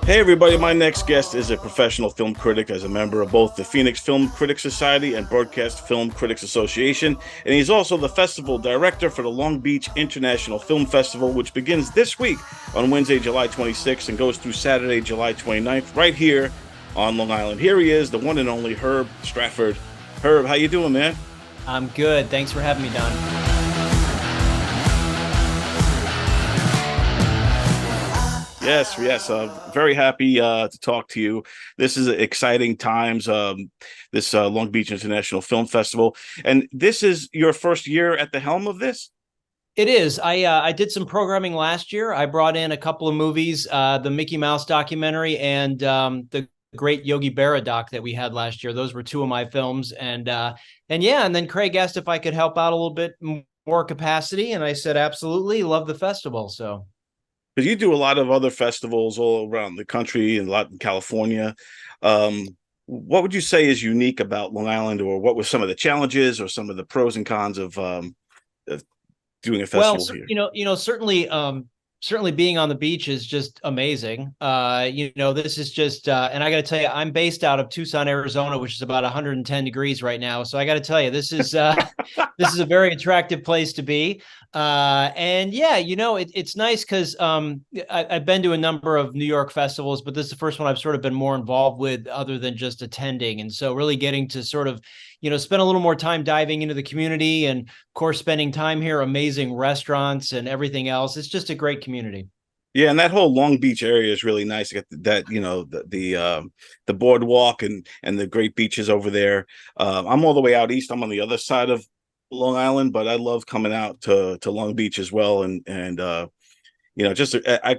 Hey everybody, my next guest is a professional film critic as a member of both the Phoenix Film Critics Society and Broadcast Film Critics Association, and he's also the festival director for the Long Beach International Film Festival, which begins this week on Wednesday, July 26th and goes through Saturday, July 29th, right here on Long Island. Here he is, the one and only Herb Stratford. Herb, how you doing, man? I'm good. Thanks for having me, Don. Yes, yes. Very happy to talk to you. This is exciting times. This Long Beach International Film Festival, and this is your first year at the helm of this. It is. I did some programming last year. I brought in a couple of movies, the Mickey Mouse documentary and the great Yogi Berra doc that we had last year. Those were two of my films, and yeah, and then Craig asked if I could help out a little bit more capacity, and I said absolutely. Love the festival, so. Because you do a lot of other festivals all around the country and a lot in California. What would you say is unique about Long Island, or what were some of the challenges or some of the pros and cons of doing a Well, festival here? certainly being on the beach is just amazing. This is just, and I got to tell you, I'm based out of Tucson, Arizona, which is about 110 degrees right now. So I got to tell you, this is this is a very attractive place to be. And yeah, it's nice because I've been to a number of New York festivals, but this is the first one I've sort of been more involved with, other than just attending. And so really getting to sort of spend a little more time diving into the community and, of course, spending time here, amazing restaurants and everything else. It's just a great community. Yeah, and that whole Long Beach area is really nice. You get that, the boardwalk and the great beaches over there. I'm all the way out east. I'm on the other side of Long Island, but I love coming out to Long Beach as well. I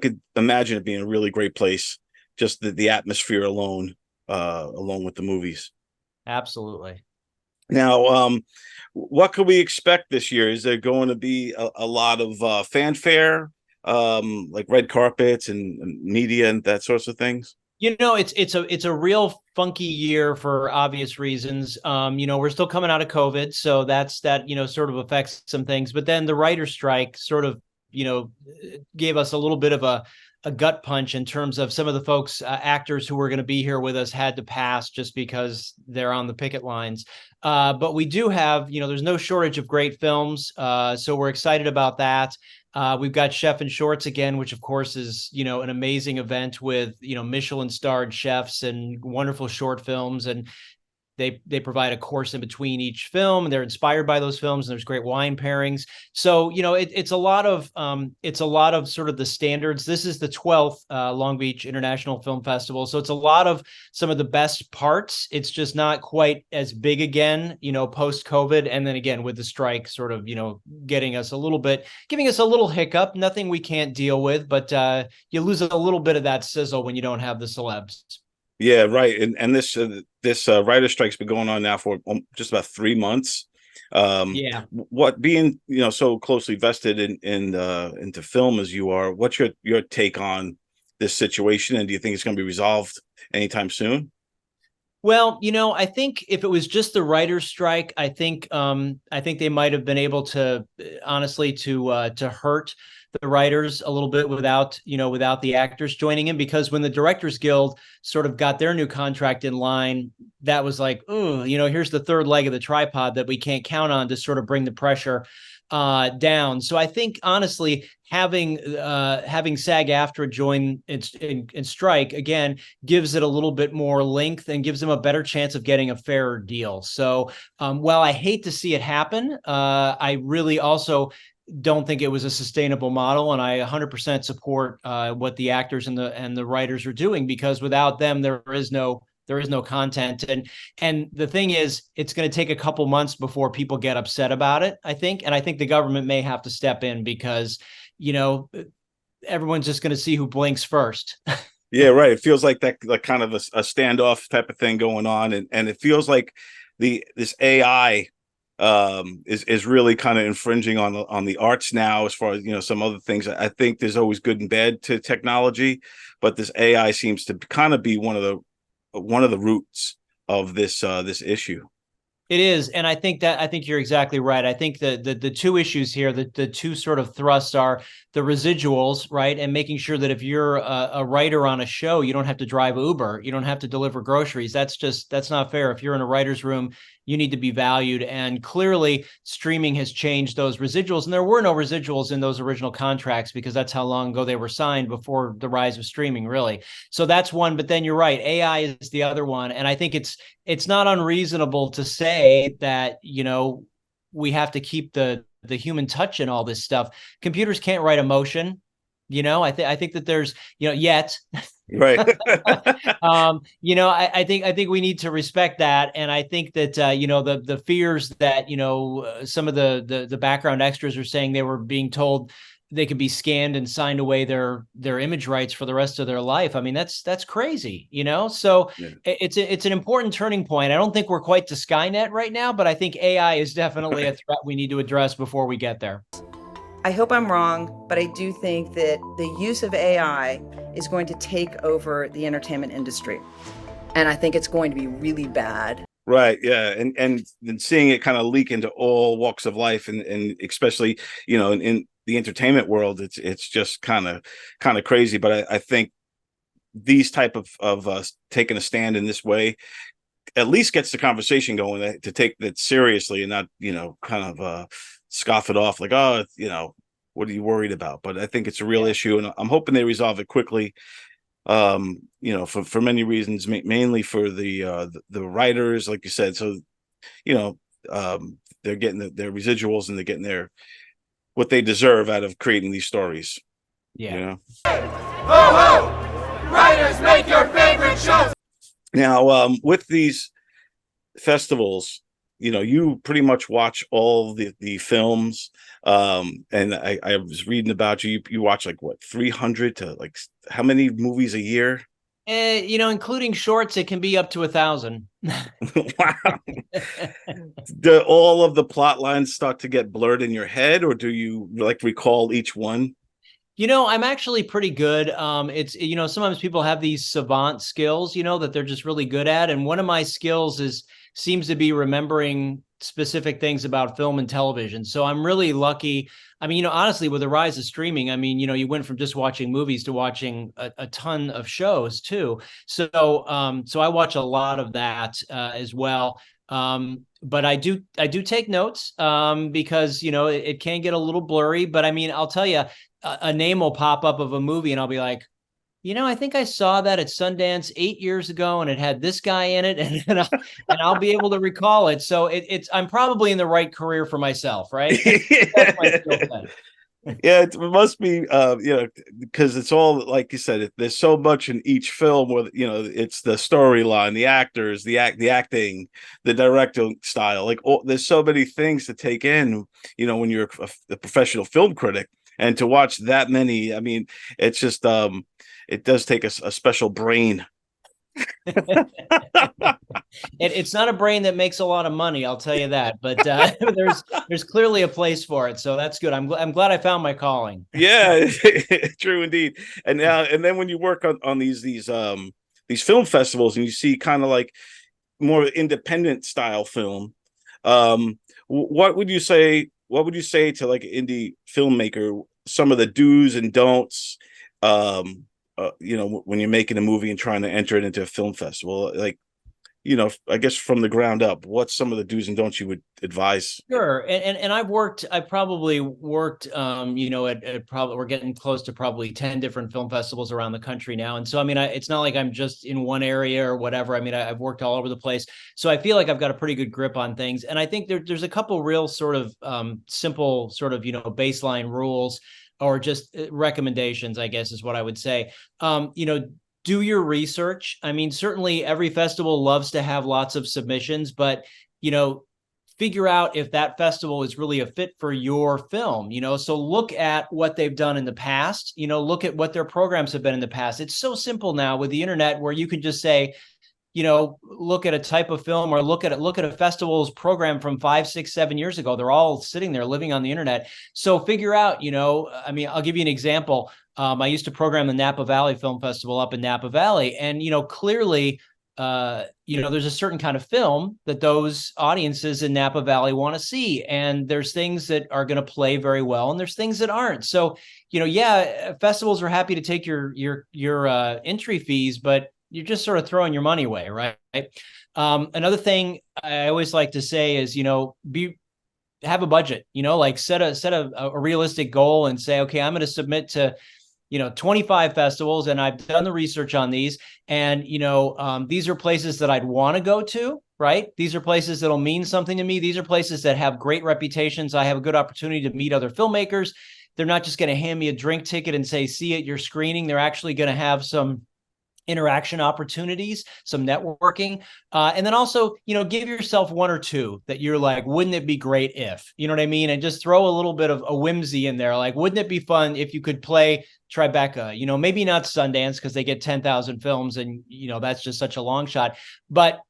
could imagine it being a really great place. Just the atmosphere alone, along with the movies. Absolutely. Now, what could we expect this year? Is there going to be a lot of fanfare, like red carpets and media and that sorts of things? It's a real funky year for obvious reasons. We're still coming out of COVID, so that sort of affects some things. But then the writer's strike sort of gave us a little bit of a gut punch in terms of some of the folks, actors who were going to be here with us had to pass just because they're on the picket lines. But we do have, there's no shortage of great films. So we're excited about that. We've got Chef in Shorts again, which of course is, an amazing event with, Michelin starred chefs and wonderful short films. And they provide a course in between each film, and they're inspired by those films, and there's great wine pairings. So it's a lot of sort of the standards. This is the 12th Long Beach International Film Festival, so it's a lot of some of the best parts. It's just not quite as big again, post COVID, and then again with the strike sort of giving us a little hiccup. Nothing we can't deal with, but you lose a little bit of that sizzle when you don't have the celebs. Yeah, right. And this writer strike's been going on now for just about 3 months. Yeah. What being so closely vested in into film as you are, what's your take on this situation, and do you think it's going to be resolved anytime soon? Well, I think if it was just the writer's strike, I think they might have been able to, honestly, to hurt the writers a little bit without the actors joining in, because when the Directors Guild sort of got their new contract in line, that was like, oh, here's the third leg of the tripod that we can't count on to sort of bring the pressure down. So I think honestly, having SAG-AFTRA join and strike again gives it a little bit more length and gives them a better chance of getting a fairer deal. So while I hate to see it happen, I really also don't think it was a sustainable model, and I 100% support what the actors and the writers are doing, because without them, there is no content. And the thing is, it's going to take a couple months before people get upset about it, I think. And I think the government may have to step in, because, everyone's just going to see who blinks first. Yeah, right. It feels like that, like kind of a standoff type of thing going on, and it feels like this AI is really kind of infringing on the arts now, as far as some other things. I think there's always good and bad to technology, but this AI seems to kind of be one of the roots of this issue. It is, and I think you're exactly right. I think the two issues here, the two sort of thrusts are the residuals, right, and making sure that if you're a writer on a show, you don't have to drive Uber, you don't have to deliver groceries. That's not fair. If you're in a writer's room, you need to be valued, and clearly streaming has changed those residuals, and there were no residuals in those original contracts because that's how long ago they were signed before the rise of streaming, really. So that's one, but then you're right, AI is the other one, and I think it's not unreasonable to say that, we have to keep the human touch in all this stuff. Computers can't write emotion. I think that there's, yet. Right. I think we need to respect that, and I think that the fears that some of the background extras are saying, they were being told they could be scanned and signed away their image rights for the rest of their life. I mean, that's crazy, So yeah. It's an important turning point. I don't think we're quite to Skynet right now, but I think AI is definitely a threat we need to address before we get there. I hope I'm wrong, but I do think that the use of AI is going to take over the entertainment industry. And I think it's going to be really bad. Right. Yeah. And seeing it kind of leak into all walks of life, and especially, in the entertainment world, it's just kind of crazy. But I think these type of taking a stand in this way at least gets the conversation going, to take that seriously and not, kind of scoff it off like, oh, what are you worried about? But I think it's a real issue, and I'm hoping they resolve it quickly. For many reasons, mainly for the writers, like you said. So, they're getting their residuals, and they're getting what they deserve out of creating these stories. Yeah. Ho ho! Writers, make your favorite shows. Now, with these festivals, you pretty much watch all the films. And I was reading about you watch like what, 300 to like how many movies a year? Including shorts, it can be up to 1,000. Wow. Do all of the plot lines start to get blurred in your head, or do you like recall each one? I'm actually pretty good. It's, sometimes people have these savant skills, that they're just really good at. And one of my skills seems to be remembering specific things about film and television. So I'm really lucky. I mean, honestly, with the rise of streaming, I mean, you went from just watching movies to watching a ton of shows too. So I watch a lot of that as well. But I do take notes because, it can get a little blurry. But I mean, I'll tell you, a name will pop up of a movie and I'll be like, I think I saw that at Sundance 8 years ago and it had this guy in it, and I'll be able to recall it. So I'm probably in the right career for myself, right? That's my skill set. Yeah, it must be, because it's all, like you said, there's so much in each film where, it's the storyline, the actors, the acting, the directing style, like there's so many things to take in, when you're a professional film critic, and to watch that many, I mean, it's just, it does take a special brain. It's not a brain that makes a lot of money, I'll tell you that, but there's clearly a place for it, so that's good. I'm glad I found my calling. Yeah, true indeed. And then when you work on these film festivals, and you see kind of like more independent style film, what would you say to like an indie filmmaker, some of the do's and don'ts, when you're making a movie and trying to enter it into a film festival, like, I guess from the ground up, what's some of the do's and don'ts you would advise? Sure. And I've probably worked, at probably, we're getting close to probably 10 different film festivals around the country now. And so, I mean, it's not like I'm just in one area or whatever. I mean, I've worked all over the place. So I feel like I've got a pretty good grip on things. And I think there's a couple real sort of simple sort of, baseline rules, or just recommendations, I guess is what I would say. Do your research. I mean, certainly every festival loves to have lots of submissions, but, figure out if that festival is really a fit for your film, so look at what they've done in the past, look at what their programs have been in the past. It's so simple now with the internet, where you can just say, look at a type of film, or look at a festival's program from 5, 6, 7 years ago. They're all sitting there living on the internet. So figure out, I mean, I'll give you an example. I used to program the Napa Valley Film Festival up in Napa Valley, and, clearly there's a certain kind of film that those audiences in Napa Valley want to see. And there's things that are going to play very well, and there's things that aren't. So, festivals are happy to take your entry fees, but you're just sort of throwing your money away, right? Another thing I always like to say is, have a budget, like set a realistic goal and say, okay, I'm going to submit to 25 festivals, and I've done the research on these. And, these are places that I'd want to go to, right? These are places that'll mean something to me. These are places that have great reputations. I have a good opportunity to meet other filmmakers. They're not just going to hand me a drink ticket and say, see at your screening. They're actually going to have some interaction opportunities, some networking. And then also, give yourself one or two that you're like, wouldn't it be great if, you know what I mean? And just throw a little bit of a whimsy in there. Like, wouldn't it be fun if you could play Tribeca, maybe not Sundance because they get 10,000 films and, that's just such a long shot, but,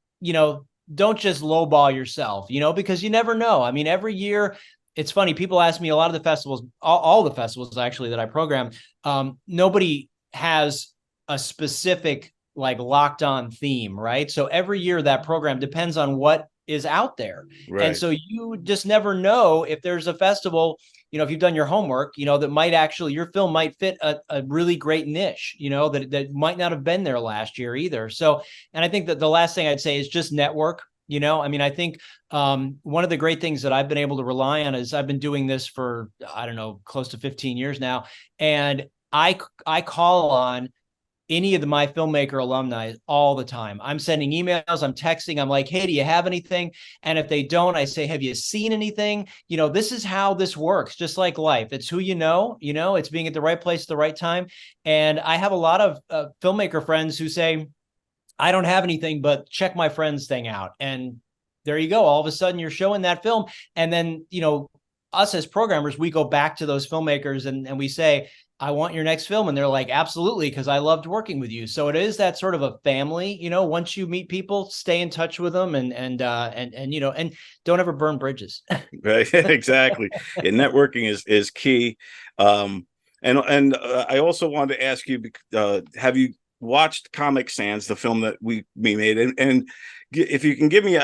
don't just lowball yourself, because you never know. I mean, every year, it's funny. People ask me a lot of the festivals, all the festivals actually that I program, nobody has a specific like locked on theme, right? So every year that program depends on what is out there. Right. And so you just never know if there's a festival, if you've done your homework, that might actually, your film might fit a really great niche, that might not have been there last year either. So, and I think that the last thing I'd say is just network. I think one of the great things that I've been able to rely on is I've been doing this for, I don't know, close to 15 years now. And I call on any of my filmmaker alumni all the time. I'm sending emails, I'm texting, I'm like, hey, do you have anything? And if they don't, I say, have you seen anything? This is how this works, just like life. It's who it's being at the right place at the right time. And I have a lot of filmmaker friends who say, I don't have anything, but check my friend's thing out. And there you go. All of a sudden you're showing that film. And then, us as programmers, we go back to those filmmakers and we say, I want your next film. And they're like, absolutely, because I loved working with you. So it is that sort of a family, once you meet people, stay in touch with them and don't ever burn bridges. Right. Exactly. And networking is key. And I also wanted to ask you, have you watched Comic Sans, the film that we made? And if you can give me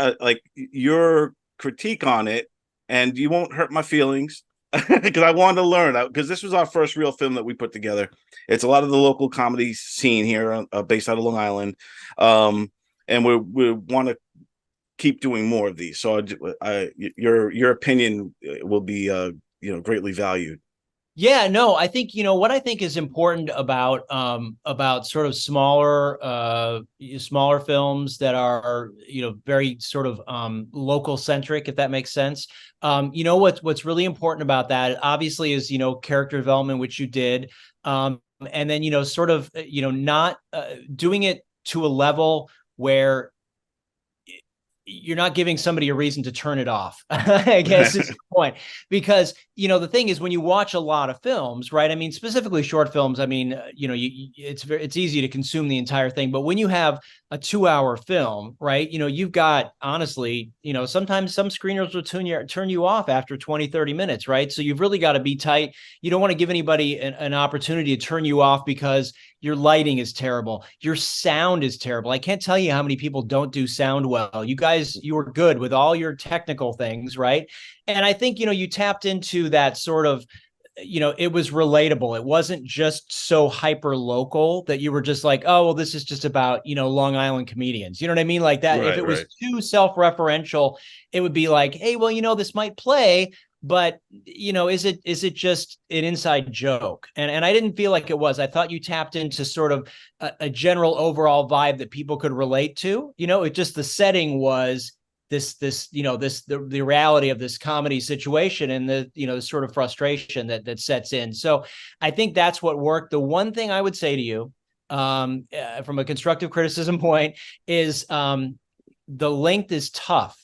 your critique on it, and you won't hurt my feelings, because I wanted to learn, because this was our first real film that we put together. It's a lot of the local comedy scene here, based out of Long Island, and we want to keep doing more of these. So your opinion will be greatly valued. Yeah, no, I think, what I think is important about sort of smaller films that are, very sort of local centric, if that makes sense. What's really important about that obviously is, character development, which you did. And then, sort of, not doing it to a level where you're not giving somebody a reason to turn it off, I guess is the point. Because, the thing is, when you watch a lot of films, right? I mean, specifically short films, I mean, it's easy to consume the entire thing. But when you have a 2-hour film, right, you've got, honestly, sometimes some screeners will turn you off after 20, 30 minutes, right? So you've really got to be tight. You don't want to give anybody an opportunity to turn you off because your lighting is terrible. Your sound is terrible. I can't tell you how many people don't do sound well. You guys, you were good with all your technical things, right? And I think, you tapped into that sort of, it was relatable. It wasn't just so hyper local that you were just like, oh, well, this is just about, Long Island comedians. You know what I mean? Like that. Right, if it was too self-referential, it would be like, hey, well, this might play, but, is it just an inside joke? And I didn't feel like it was. I thought you tapped into sort of a general overall vibe that people could relate to. It just, the setting was the reality of this comedy situation and the sort of frustration that sets in. So I think that's what worked. The one thing I would say to you, from a constructive criticism point, is the length is tough.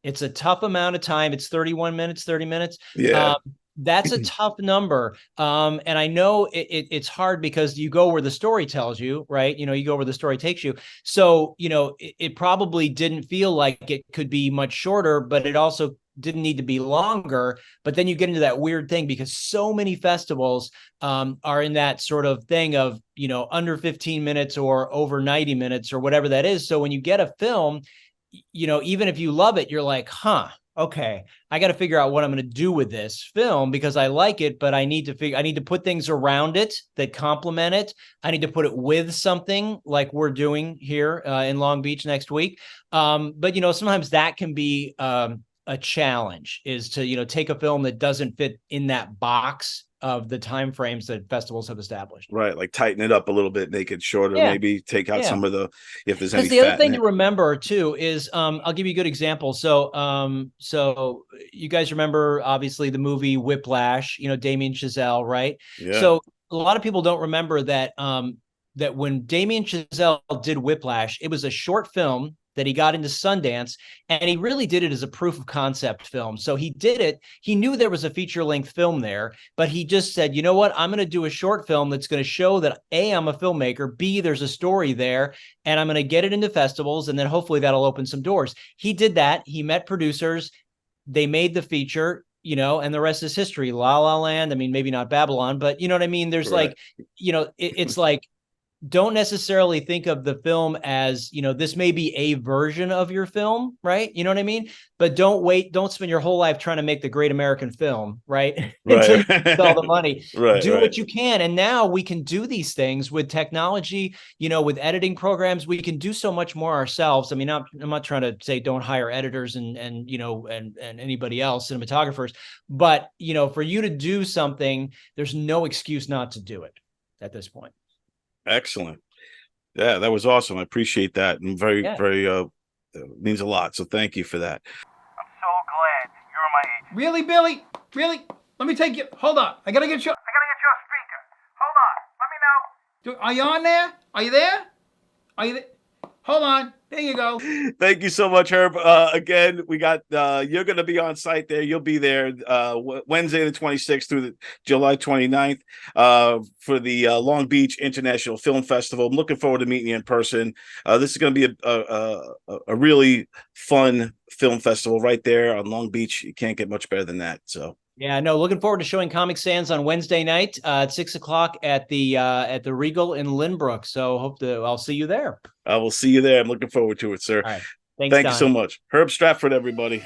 It's a tough amount of time. It's 31 minutes, 30 minutes. Yeah. That's a tough number. And I know it's hard because you go where the story tells you, right? You go where the story takes you. So, it probably didn't feel like it could be much shorter, but it also didn't need to be longer. But then you get into that weird thing because so many festivals are in that sort of thing of, you know, under 15 minutes or over 90 minutes or whatever that is. So when you get a film, you know, even if you love it, you're like, huh, okay, I got to figure out what I'm going to do with this film because I like it, but I need to put things around it that complement it. I need to put it with something like we're doing here in Long Beach next week. But, you know, sometimes that can be a challenge, is to, you know, take a film that doesn't fit in that box of the time frames that festivals have established. Right, like tighten it up a little bit, make it shorter, maybe take out some of the, if there's any fat. Because the other thing to remember too is, I'll give you a good example. So, so you guys remember obviously the movie Whiplash, you know, Damien Chazelle, right? Yeah. So a lot of people don't remember that that when Damien Chazelle did Whiplash, it was a short film that he got into Sundance, and he really did it as a proof of concept film. So he did it. He knew there was a feature-length film there, but he just said, you know what? I'm going to do a short film that's going to show that A, I'm a filmmaker, B, there's a story there, and I'm going to get it into festivals, and then hopefully that'll open some doors. He did that. He met producers. They made the feature, you know, and the rest is history. La La Land. I mean, maybe not Babylon, but you know what I mean? There's like, you know, it's like, don't necessarily think of the film as, you know, this may be a version of your film, right? You know what I mean? But don't spend your whole life trying to make the great American film, right? Until you get all the money. Do what you can. And now we can do these things with technology, you know, with editing programs. We can do so much more ourselves. I mean, I'm not trying to say don't hire editors and you know, and anybody else, cinematographers, but, you know, for you to do something, there's no excuse not to do it at this point. Excellent. Yeah, that was awesome. I appreciate that. And very means a lot. So thank you for that. I'm so glad you're my agent. Really, Billy? Really? Let me take you. Hold on. I gotta get you. I gotta get you a speaker. Hold on. Let me know. Are you on there? Are you there? Are you there? Hold on. There you go. Thank you so much, Herb. Again, we got you're going to be on site there. You'll be there Wednesday the 26th through the July 29th for the Long Beach International Film Festival. I'm looking forward to meeting you in person. This is going to be a really fun film festival right there on Long Beach. You can't get much better than that. So. Yeah, no, looking forward to showing Comic Sans on Wednesday night at 6 o'clock at the Regal in Lynbrook. So I'll see you there. I will see you there. I'm looking forward to it, sir. All right. Thanks, Thank you so much. Herb Stratford, everybody.